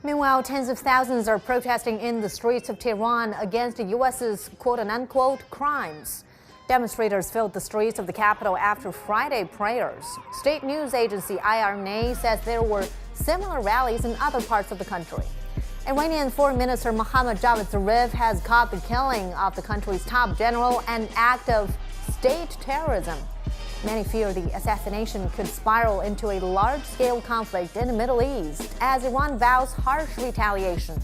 Meanwhile, tens of thousands are protesting in the streets of Tehran against the U.S.'s quote-unquote crimes. Demonstrators filled the streets of the capital after Friday prayers. State news agency IRNA says there were similar rallies in other parts of the country. Iranian Foreign Minister Mohammad Javad Zarif has called the killing of the country's top general an act of state terrorism. Many fear the assassination could spiral into a large-scale conflict in the Middle East as Iran vows harsh retaliation.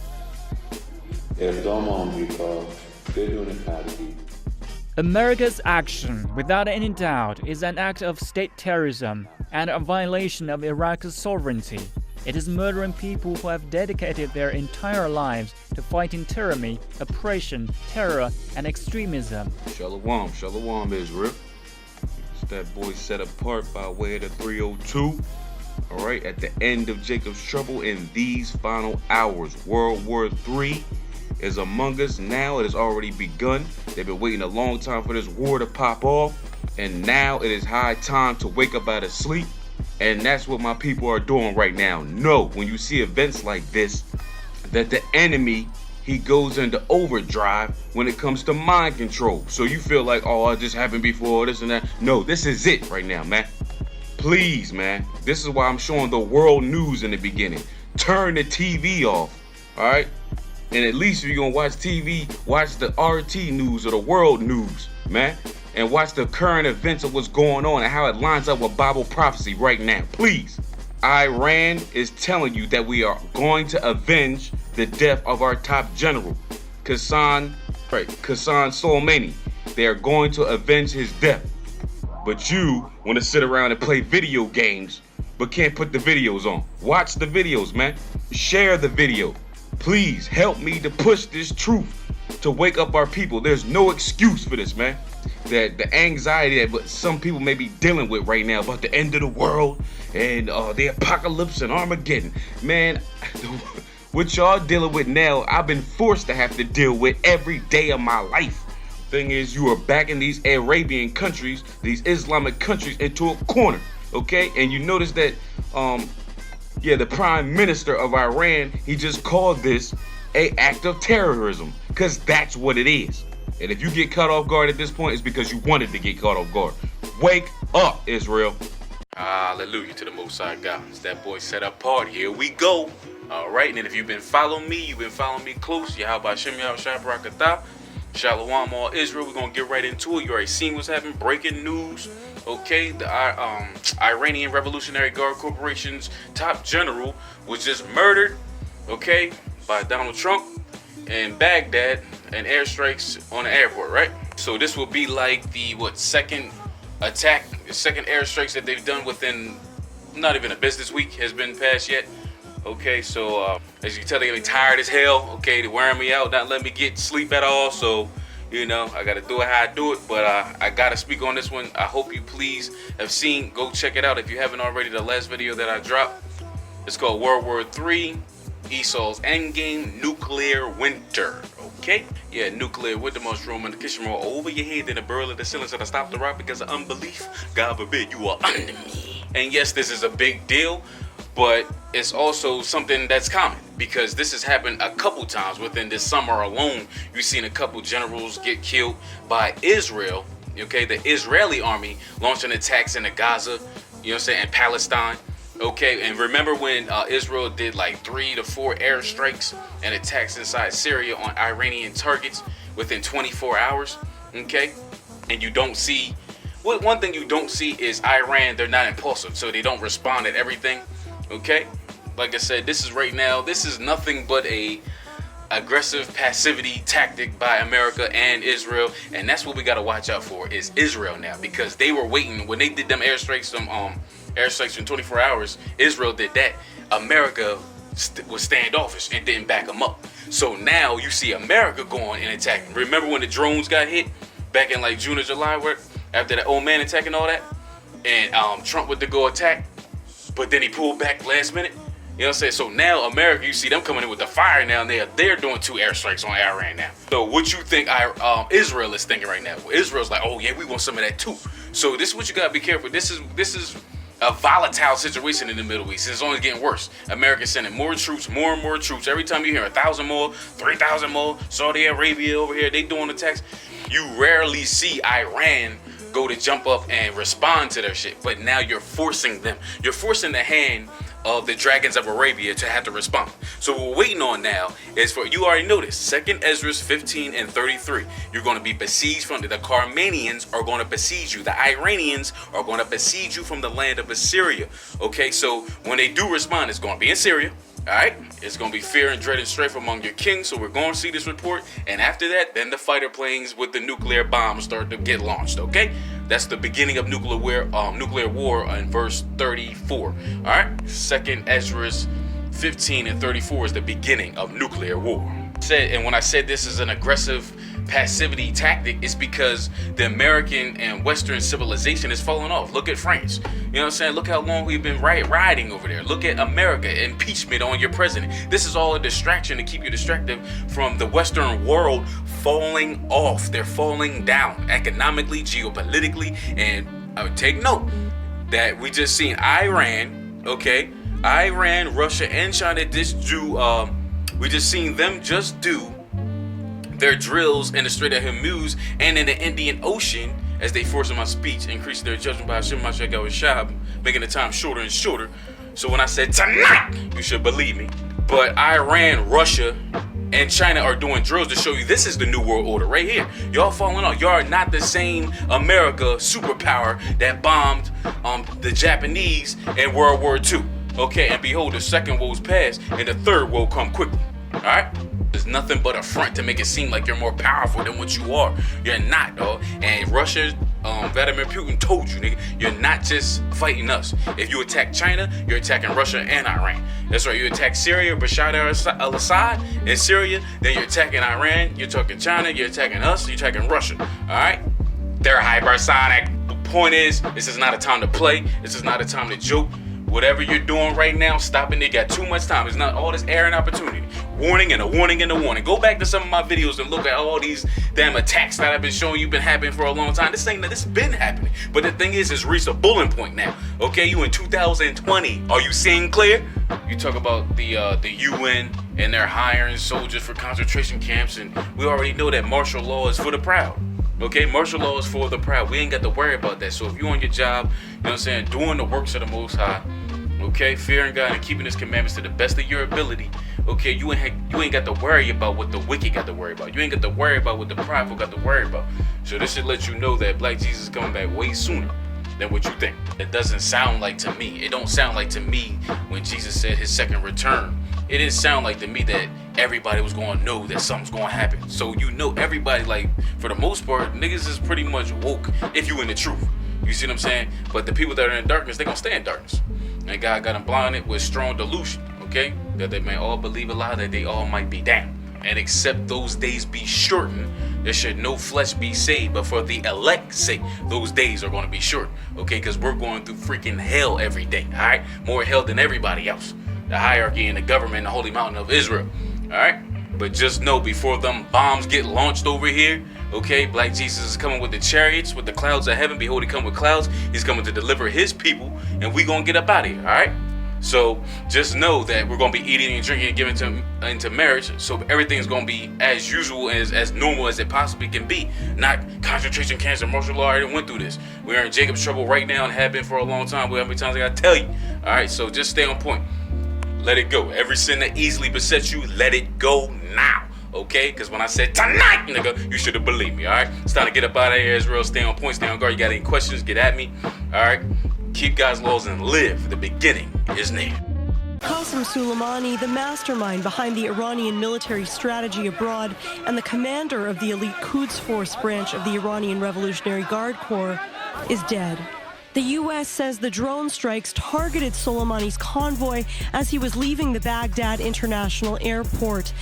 America's action, without any doubt, is an act of state terrorism and a violation of Iraq's sovereignty. It is murdering people who have dedicated their entire lives to fighting tyranny, oppression, terror, and extremism. Shalom, shalom, Israel. It's that boy set apart by way of the 302. All right, at the end of Jacob's trouble in these final hours, World War III is among us. Now it has already begun. They've been waiting a long time for this war to pop off, and now it is high time to wake up out of sleep. And that's what my people are doing right now. Know when you see events like this that the enemy, he goes into overdrive when it comes to mind control. So you feel like, oh, it just happened before, this and that. No, this is it right now, man. Please, man. This is why I'm showing the world news in the beginning. Turn the TV off, all right? And at least if you're going to watch TV, watch the RT news or the world news, man. And watch the current events of what's going on and how it lines up with Bible prophecy right now. Please. Iran is telling you that we are going to avenge the death of our top general, Qasem Soleimani. They are going to avenge his death. But you want to sit around and play video games, but can't put the videos on. Watch the videos, man. Share the video. Please help me to push this truth to wake up our people. There's no excuse for this, man. That the anxiety that some people may be dealing with right now about the end of the world and the apocalypse and Armageddon. Man, what y'all dealing with now, I've been forced to have to deal with every day of my life. Thing is, you are backing these Arabian countries, these Islamic countries into a corner, okay? And you notice that, the Prime Minister of Iran, he just called this an act of terrorism, because that's what it is. And if you get caught off guard at this point, it's because you wanted to get caught off guard. Wake up, Israel. Hallelujah to the Most High God. It's that boy set apart. Here we go. All right, and if you've been following me, you've been following me close. Yahweh Shem Yahweh Barakatah. Shalom all Israel. We're going to get right into it. You already seen what's happening. Breaking news. Okay, the Iranian Revolutionary Guard Corporation's top general was just murdered, okay, by Donald Trump in Baghdad and airstrikes on the airport, right? So this will be like the, second airstrikes that they've done within not even a business week has been passed yet. Okay, so as you can tell, they get me tired as hell. Okay, they're wearing me out, not letting me get sleep at all. So, you know, I got to do it how I do it. But I got to speak on this one. I hope you please have seen. Go check it out if you haven't already. The last video that I dropped. It's called World War III, Esau's Endgame, Nuclear Winter. Okay? Yeah, nuclear winter mushroom and the kitchen roll over your head, then the burl of the ceiling so to stop the rock because of unbelief. God forbid you are under me. And yes, this is a big deal. But it's also something that's common because this has happened a couple times within this summer alone. You've seen a couple generals get killed by Israel. Okay, the Israeli army launching attacks into Gaza, you know what I'm saying, and Palestine. Okay, and remember when Israel did like 3 to 4 airstrikes and attacks inside Syria on Iranian targets within 24 hours? Okay, and you don't see, one thing you don't see is Iran, they're not impulsive, so they don't respond at everything. Okay, like I said, this is nothing but a aggressive passivity tactic by America and Israel, and that's what we got to watch out for is Israel now, because they were waiting when they did them airstrikes, airstrikes in 24 hours. Israel did that. America was standoffish and didn't back them up. So now you see America going and attacking. Remember when the drones got hit back in like June or July, where after that old man attacking all that, and Trump went to go attack, but then he pulled back last minute. You know what I'm saying? So now America, you see them coming in with the fire now, and they're doing 2 airstrikes on Iran now. So what you think Israel is thinking right now? Well, Israel's like, oh yeah, we want some of that too. So this is what you gotta be careful. This is a volatile situation in the Middle East. It's only getting worse. America's sending more troops, more and more troops. Every time you hear 1,000 more, 3,000 more, Saudi Arabia over here, they doing attacks. You rarely see Iran go to jump up and respond to their shit. But now you're forcing them. You're forcing the hand of the dragons of Arabia to have to respond. So what we're waiting on now is for, you already know this, 2nd Esdras 15 and 33. You're going to be besieged from the Carmanians are going to besiege you. The Iranians are going to besiege you from the land of Assyria. Okay, so when they do respond, it's going to be in Syria. All right, it's going to be fear and dread and strife among your kings. So we're going to see this report. And after that, then the fighter planes with the nuclear bombs start to get launched. Okay, that's the beginning of nuclear war in verse 34. All right, 2nd Esdras 15 and 34 is the beginning of nuclear war. And when I said this is an aggressive passivity tactic, it's because the American and Western civilization is falling off. Look at France. You know what I'm saying? Look how long we've been riding over there. Look at America, impeachment on your president. This is all a distraction to keep you distracted from the Western world falling off. They're falling down economically, geopolitically, and I would take note that we just seen Iran, okay? Iran, Russia, and China we just seen them just do their drills in the Strait of Hormuz and in the Indian Ocean as they force my speech, increase their judgment by Hashem Mashak Shab, making the time shorter and shorter. So when I said tonight, you should believe me. But Iran, Russia, and China are doing drills to show you this is the new world order right here. Y'all falling off. Y'all are not the same America superpower that bombed the Japanese in World War II. Okay, and behold, the second woe's past and the third woe come quickly. All right? There's nothing but a front to make it seem like you're more powerful than what you are. You're not, dog. And Russia, Vladimir Putin told you, nigga, you're not just fighting us. If you attack China, you're attacking Russia and Iran. That's right. You attack Syria, Bashar al-Assad in Syria, then you're attacking Iran, you're attacking China, you're attacking us, you're attacking Russia. All right? They're hypersonic. The point is, this is not a time to play. This is not a time to joke. Whatever you're doing right now, stop it. They got too much time. It's not all this air and opportunity. Warning and a warning and a warning. Go back to some of my videos and look at all these damn attacks that I've been showing you been happening for a long time. This has been happening. But the thing is, it's reached a boiling point now. Okay, you in 2020. Are you seeing clear? You talk about the UN and they're hiring soldiers for concentration camps, and we already know that martial law is for the proud. Okay, martial law is for the proud. We ain't got to worry about that. So if you're on your job, you know what I'm saying, doing the works of the Most High, okay, fearing God and keeping His commandments to the best of your ability, okay, you ain't got to worry about what the wicked got to worry about. You ain't got to worry about what the prideful got to worry about. So this should let you know that Black Jesus is coming back way sooner than what you think. It doesn't sound like to me. It don't sound like to me when Jesus said His second return. It didn't sound like to me that everybody was going to know that something's going to happen. So you know everybody, like, for the most part, niggas is pretty much woke if you in the truth. You see what I'm saying? But the people that are in darkness, they going to stay in darkness. And God got them blinded with strong delusion, okay? That they may all believe a lie, that they all might be damned. And except those days be shortened, there should no flesh be saved. But for the elect's sake, those days are going to be short, okay? Because we're going through freaking hell every day, all right? More hell than everybody else. The hierarchy in the government, the holy mountain of Israel, all right? But just know, before them bombs get launched over here, okay, Black Jesus is coming with the chariots, with the clouds of heaven. Behold, He come with clouds. He's coming to deliver His people, and we gonna get up out of here, all right? So just know that we're gonna be eating and drinking and giving into marriage. So everything's gonna be as usual, as normal as it possibly can be. Not concentration camps and martial law. I already went through this. We're in Jacob's trouble right now and have been for a long time. How many times I gotta tell you? All right, so just stay on point. Let it go. Every sin that easily besets you, let it go now. Okay? Because when I said tonight, nigga, you should have believed me. All right? It's time to get up out of here, Israel. Stay on point, stay on guard. You got any questions, get at me. All right? Keep God's laws and live. The beginning is near. Qasem Soleimani, the mastermind behind the Iranian military strategy abroad and the commander of the elite Quds Force branch of the Iranian Revolutionary Guard Corps, is dead. The U.S. says the drone strikes targeted Soleimani's convoy as he was leaving the Baghdad International Airport.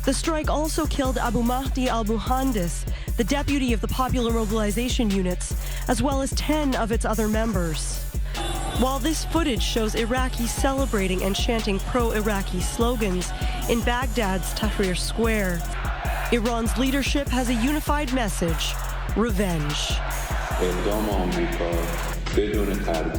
The strike also killed Abu Mahdi al-Muhandis, the deputy of the Popular Mobilization Units, as well as 10 of its other members. While this footage shows Iraqis celebrating and chanting pro-Iraqi slogans in Baghdad's Tahrir Square, Iran's leadership has a unified message: revenge. Come on, people.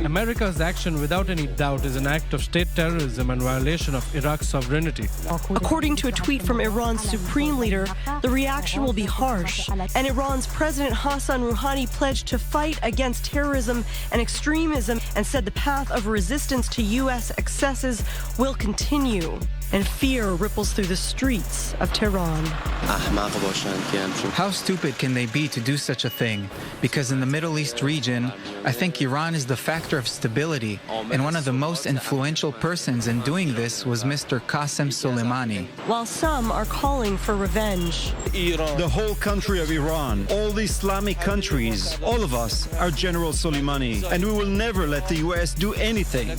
America's action, without any doubt, is an act of state terrorism and violation of Iraq's sovereignty. According to a tweet from Iran's supreme leader, the reaction will be harsh, and Iran's President Hassan Rouhani pledged to fight against terrorism and extremism and said the path of resistance to U.S. excesses will continue. And fear ripples through the streets of Tehran. How stupid can they be to do such a thing? Because in the Middle East region, I think Iran is the factor of stability, and one of the most influential persons in doing this was Mr. Qasem Soleimani. While some are calling for revenge. The whole country of Iran, all the Islamic countries, all of us are General Soleimani, and we will never let the U.S. do anything.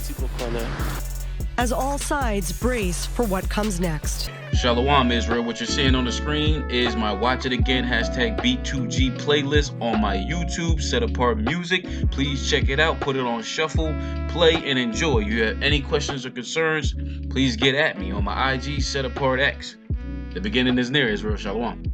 As all sides brace for what comes next. Shalom Israel, what you're seeing on the screen is my Watch It Again #B2G playlist on my YouTube, Set Apart Music. Please check it out, put it on shuffle, play and enjoy. You have any questions or concerns, please get at me on my IG, Set Apart X. The beginning is near, Israel. Shalom.